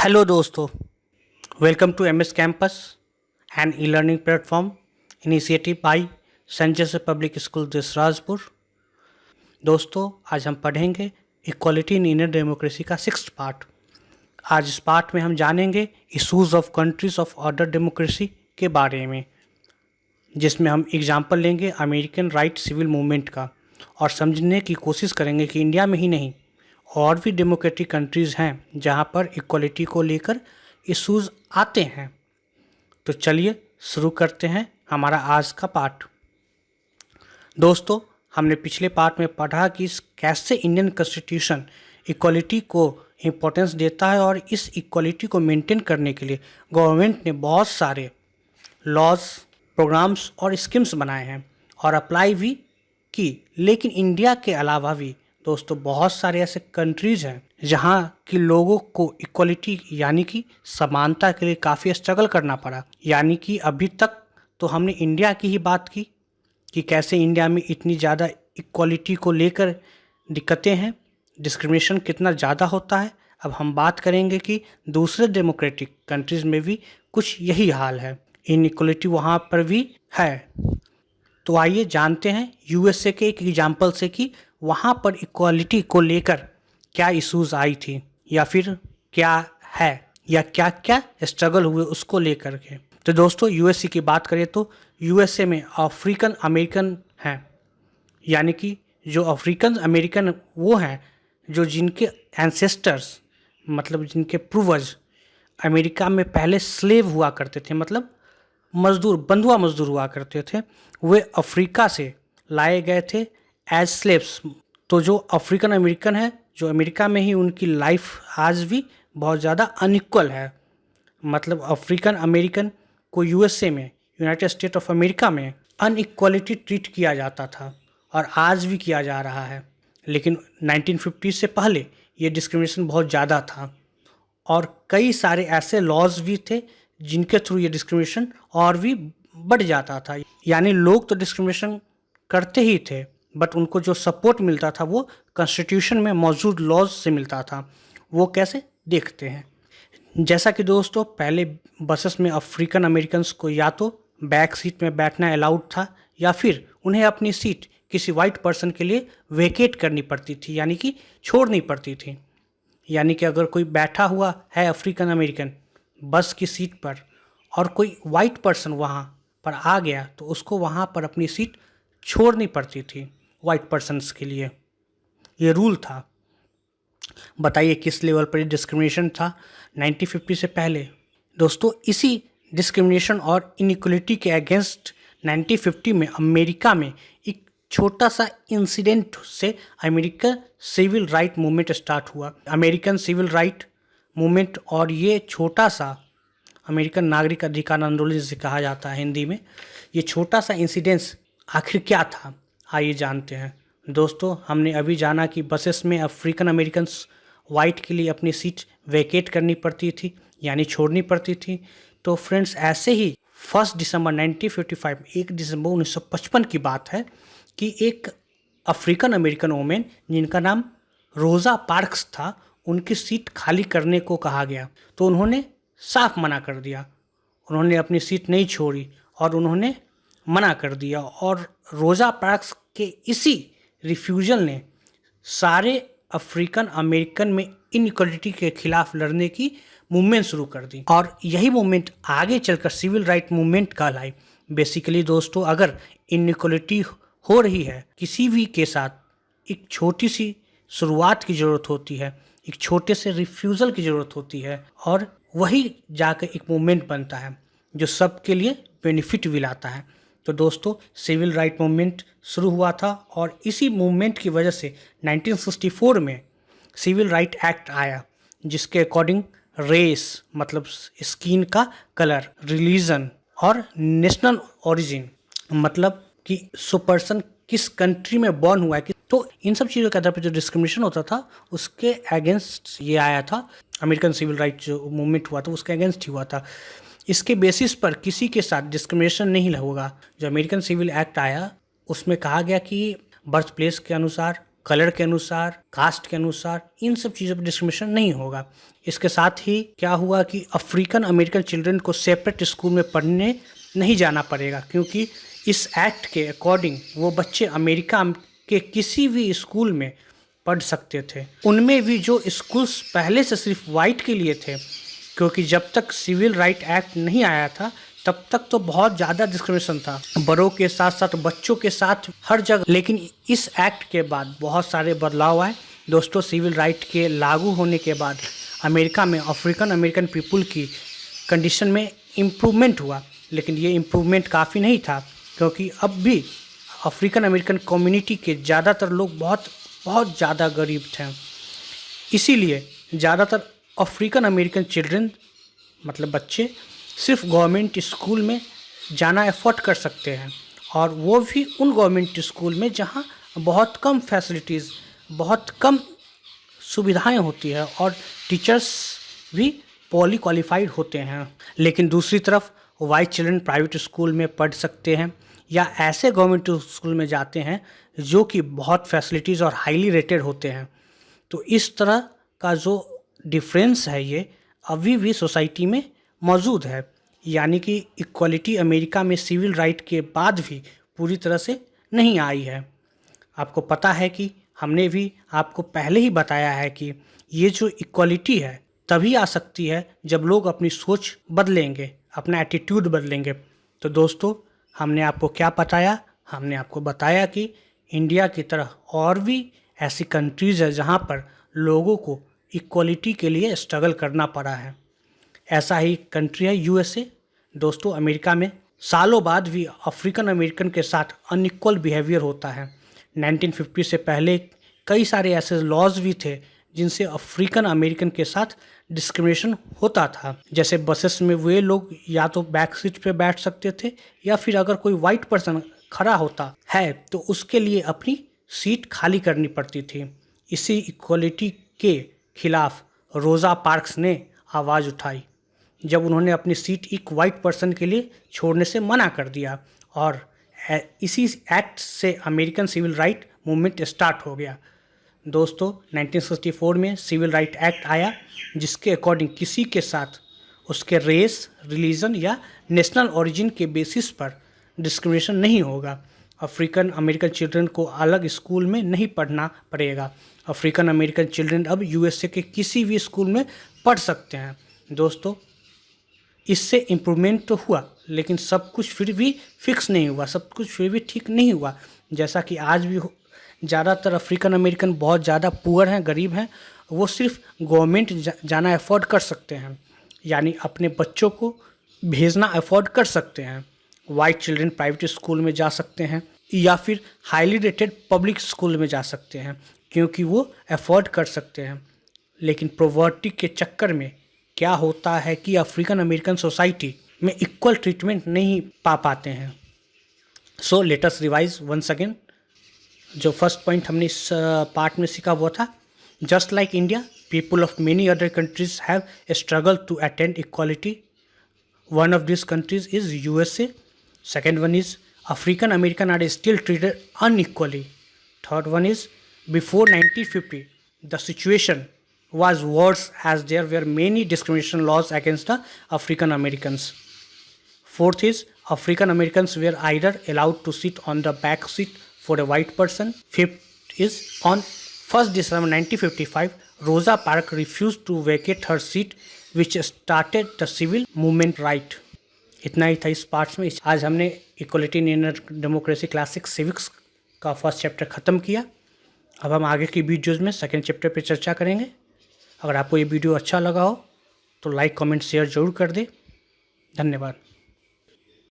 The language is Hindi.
हेलो दोस्तों, welcome to MS campus and e learning platform initiative by Saint Joseph public school Desrajpur. दोस्तों, आज हम पढ़ेंगे इक्वालिटी इन इंडियन डेमोक्रेसी का 6th पार्ट। आज इस पार्ट में हम जानेंगे issues of countries of order democracy के बारे में, जिसमें हम एग्जाम्पल लेंगे अमेरिकन राइट सिविल मूवमेंट का और समझने की कोशिश करेंगे कि इंडिया में ही नहीं और भी डेमोक्रेटिक कंट्रीज़ हैं जहां पर इक्वालिटी को लेकर इश्यूज़ आते हैं। तो चलिए शुरू करते हैं हमारा आज का पार्ट। दोस्तों, हमने पिछले पार्ट में पढ़ा कि कैसे इंडियन कॉन्स्टिट्यूशन इक्वालिटी को इम्पोर्टेंस देता है और इस इक्वालिटी को मेंटेन करने के लिए गवर्नमेंट ने बहुत सारे लॉज, प्रोग्राम्स और स्कीम्स बनाए हैं और अप्लाई भी की। लेकिन इंडिया के अलावा भी दोस्तों बहुत सारे ऐसे कंट्रीज़ हैं जहां कि लोगों को इक्वालिटी यानी कि समानता के लिए काफ़ी स्ट्रगल करना पड़ा। यानी कि अभी तक तो हमने इंडिया की ही बात की कि कैसे इंडिया में इतनी ज़्यादा इक्वालिटी को लेकर दिक्कतें हैं, डिस्क्रिमिनेशन कितना ज़्यादा होता है। अब हम बात करेंगे कि दूसरे डेमोक्रेटिक कंट्रीज़ में भी कुछ यही हाल है, इनइक्वालिटी वहाँ पर भी है। तो आइए जानते हैं यूएसए के एक एग्जाम्पल से कि वहाँ पर इक्वालिटी को लेकर क्या इश्यूज़ आई थी या फिर क्या है या क्या क्या स्ट्रगल हुए उसको लेकर के। तो दोस्तों, यूएसए की बात करें तो यूएसए में अफ्रीकन अमेरिकन हैं, यानी कि जो अफ्रीकन अमेरिकन वो हैं जो जिनके एंसेस्टर्स मतलब जिनके पूर्वज अमेरिका में पहले स्लेव हुआ करते थे, मतलब मजदूर, बंधुआ मजदूर हुआ करते थे, वे अफ्रीका से लाए गए थे एज स्लेव्स। तो जो अफ्रीकन अमेरिकन है जो अमेरिका में ही उनकी लाइफ आज भी बहुत ज़्यादा अनइक्वल है। मतलब अफ्रीकन अमेरिकन को यूएसए में, यूनाइटेड स्टेट ऑफ अमेरिका में अनइक्वालिटी ट्रीट किया जाता था और आज भी किया जा रहा है। लेकिन 1950 से पहले ये डिस्क्रिमिनेशन बहुत ज़्यादा था और कई सारे ऐसे लॉज भी थे जिनके थ्रू ये डिस्क्रिमिनेशन और भी बढ़ जाता था। यानी लोग तो डिस्क्रिमिनेशन करते ही थे, बट उनको जो सपोर्ट मिलता था वो कॉन्स्टिट्यूशन में मौजूद लॉज से मिलता था। वो कैसे देखते हैं। जैसा कि दोस्तों, पहले बसेस में अफ्रीकन अमेरिकन्स को या तो बैक सीट में बैठना अलाउड था या फिर उन्हें अपनी सीट किसी वाइट पर्सन के लिए वेकेट करनी पड़ती थी, यानी कि छोड़नी पड़ती थी। यानी कि अगर कोई बैठा हुआ है अफ्रीकन अमेरिकन बस की सीट पर और कोई वाइट पर्सन वहाँ पर आ गया तो उसको वहाँ पर अपनी सीट छोड़नी पड़ती थी वाइट पर्सन्स के लिए। ये रूल था। बताइए किस लेवल पर डिस्क्रिमिनेशन था 1950 से पहले। दोस्तों, इसी डिस्क्रिमिनेशन और इनइक्वलिटी के अगेंस्ट 1950 में अमेरिका में एक छोटा सा इंसिडेंट से American civil right movement start हुआ। अमेरिकन सिविल राइट मूवमेंट, और ये छोटा सा अमेरिकन नागरिक अधिकार आंदोलन जिसे कहा जाता है हिंदी में, ये छोटा सा इंसिडेंस आखिर क्या था आइए जानते हैं। दोस्तों, हमने अभी जाना कि बसेस में अफ्रीकन अमेरिकन्स वाइट के लिए अपनी सीट वेकेट करनी पड़ती थी, यानी छोड़नी पड़ती थी। तो फ्रेंड्स, ऐसे ही 1 दिसंबर 1955, 1 दिसंबर 1955 की बात है कि एक अफ्रीकन अमेरिकन वोमेन जिनका नाम रोज़ा पार्क्स था, उनकी सीट खाली करने को कहा गया तो उन्होंने साफ मना कर दिया। उन्होंने अपनी सीट नहीं छोड़ी और उन्होंने मना कर दिया, और रोज़ा पार्क्स के इसी रिफ्यूज़ल ने सारे अफ्रीकन अमेरिकन में इनइक्वालिटी के खिलाफ लड़ने की मूवमेंट शुरू कर दी और यही मूवमेंट आगे चलकर सिविल राइट मूवमेंट कहलाई। बेसिकली दोस्तों, अगर इनइक्वालिटी हो रही है किसी भी के साथ, एक छोटी सी शुरुआत की ज़रूरत होती है, एक छोटे से रिफ्यूज़ल की ज़रूरत होती है और वही जाकर एक मूवमेंट बनता है जो सबके लिए बेनिफिट भी लाता है। तो दोस्तों, सिविल राइट मूवमेंट शुरू हुआ था और इसी मूवमेंट की वजह से 1964 में सिविल राइट एक्ट आया, जिसके अकॉर्डिंग रेस मतलब स्किन का कलर, रिलीजन और नेशनल ओरिजिन मतलब कि सो पर्सन किस कंट्री में बॉर्न हुआ है, तो इन सब चीज़ों के आधार पर जो डिस्क्रिमिनेशन होता था उसके अगेंस्ट ये आया था। अमेरिकन सिविल राइट जो मूवमेंट हुआ था उसके अगेंस्ट ही हुआ था। इसके बेसिस पर किसी के साथ डिस्क्रिमिनेशन नहीं होगा। जो अमेरिकन सिविल एक्ट आया उसमें कहा गया कि बर्थ प्लेस के अनुसार, कलर के अनुसार, कास्ट के अनुसार, इन सब चीज़ों पर डिस्क्रिमिनेशन नहीं होगा। इसके साथ ही क्या हुआ कि अफ्रीकन अमेरिकन चिल्ड्रन को सेपरेट स्कूल में पढ़ने नहीं जाना पड़ेगा, क्योंकि इस एक्ट के अकॉर्डिंग वो बच्चे अमेरिका के किसी भी स्कूल में पढ़ सकते थे। उनमें भी जो स्कूल्स पहले से सिर्फ वाइट के लिए थे, क्योंकि जब तक सिविल राइट एक्ट नहीं आया था तब तक तो बहुत ज़्यादा डिस्क्रिमिनेशन था, बड़ों के साथ साथ बच्चों के साथ हर जगह। लेकिन इस एक्ट के बाद बहुत सारे बदलाव आए दोस्तों। सिविल राइट के लागू होने के बाद अमेरिका में अफ्रीकन अमेरिकन पीपुल की कंडीशन में इम्प्रूवमेंट हुआ, लेकिन ये इम्प्रूवमेंट काफ़ी नहीं था, क्योंकि अब भी अफ्रीकन अमेरिकन कम्युनिटी के ज़्यादातर लोग बहुत ज़्यादा गरीब थे। इसीलिए ज़्यादातर अफ्रीकन अमेरिकन चिल्ड्रन मतलब बच्चे सिर्फ गवर्नमेंट स्कूल में जाना एफोर्ड कर सकते हैं, और वो भी उन गवर्नमेंट स्कूल में जहाँ बहुत कम फैसिलिटीज़, बहुत कम सुविधाएं होती है और टीचर्स भी पॉली क्वालिफाइड होते हैं। लेकिन दूसरी तरफ वाइट चिल्ड्रन प्राइवेट स्कूल में पढ़ सकते हैं या ऐसे गवर्नमेंट स्कूल में जाते हैं जो कि बहुत फैसिलिटीज़ और हाईली रेटेड होते हैं। तो इस तरह का जो डिफरेंस है ये अभी भी सोसाइटी में मौजूद है, यानी कि इक्वालिटी अमेरिका में सिविल राइट के बाद भी पूरी तरह से नहीं आई है। आपको पता है कि हमने भी आपको पहले ही बताया है कि ये जो इक्वालिटी है तभी आ सकती है जब लोग अपनी सोच बदलेंगे, अपना एटीट्यूड बदलेंगे। तो दोस्तों, हमने आपको क्या बताया? हमने आपको बताया कि इंडिया की तरह और भी ऐसी कंट्रीज़ है जहाँ पर लोगों को इक्वालिटी के लिए स्ट्रगल करना पड़ा है। ऐसा ही कंट्री है यूएसए। दोस्तों, अमेरिका में सालों बाद भी अफ्रीकन अमेरिकन के साथ अनइक्वल बिहेवियर होता है। 1950 से पहले कई सारे ऐसे लॉज भी थे जिनसे अफ्रीकन अमेरिकन के साथ डिस्क्रिमिनेशन होता था। जैसे बसेस में वे लोग या तो बैक सीट पे बैठ सकते थे, या फिर अगर कोई वाइट पर्सन खड़ा होता है तो उसके लिए अपनी सीट खाली करनी पड़ती थी। इसी इक्वलिटी के खिलाफ रोज़ा पार्क्स ने आवाज़ उठाई जब उन्होंने अपनी सीट एक वाइट पर्सन के लिए छोड़ने से मना कर दिया, और इसी एक्ट से American civil right movement start हो गया। दोस्तों, 1964 में सिविल राइट एक्ट आया, जिसके अकॉर्डिंग किसी के साथ उसके रेस, रिलीजन या नेशनल ओरिजिन के बेसिस पर डिस्क्रिमिनेशन नहीं होगा। अफ्रीकन अमेरिकन चिल्ड्रन को अलग स्कूल में नहीं पढ़ना पड़ेगा। अफ्रीकन अमेरिकन चिल्ड्रन अब यूएसए के किसी भी स्कूल में पढ़ सकते हैं। दोस्तों, इससे इम्प्रूवमेंट तो हुआ, लेकिन सब कुछ फिर भी फिक्स नहीं हुआ, सब कुछ फिर भी ठीक नहीं हुआ। जैसा कि आज भी ज़्यादातर अफ्रीकन अमेरिकन बहुत ज़्यादा पुअर हैं, गरीब हैं। वो सिर्फ गवर्नमेंट जाना अफोर्ड कर सकते हैं, यानी अपने बच्चों को भेजना अफोर्ड कर सकते हैं। वाइट चिल्ड्रन प्राइवेट स्कूल में जा सकते हैं या फिर हाईली रेटेड पब्लिक स्कूल में जा सकते हैं, क्योंकि वो अफोर्ड कर सकते हैं। लेकिन पॉवर्टी के चक्कर में क्या होता है कि अफ्रीकन अमेरिकन सोसाइटी में इक्वल ट्रीटमेंट नहीं पा पाते हैं। So let us revise once again. जो फर्स्ट पॉइंट हमने इस पार्ट में सीखा वो था, just like India, people of many other countries have struggle to attend equality. One of this countries is USA. Second one is African American are still treated unequally. Third one is, before 1950 the situation was worse as there were many discrimination laws against the African Americans. Fourth is, African Americans were either allowed to sit on the back seat for a white person. Fifth is, on 1st December 1955 Rosa Parks refused to vacate her seat, which started the civil movement right. इतना ही था इस पार्ट्स में। आज हमने equality in democracy classic civics का फर्स्ट चैप्टर ख़त्म किया। अब हम आगे की वीडियोज़ में सेकेंड चैप्टर पे चर्चा करेंगे। अगर आपको ये वीडियो अच्छा लगा हो तो लाइक, कमेंट, शेयर ज़रूर कर दें। धन्यवाद।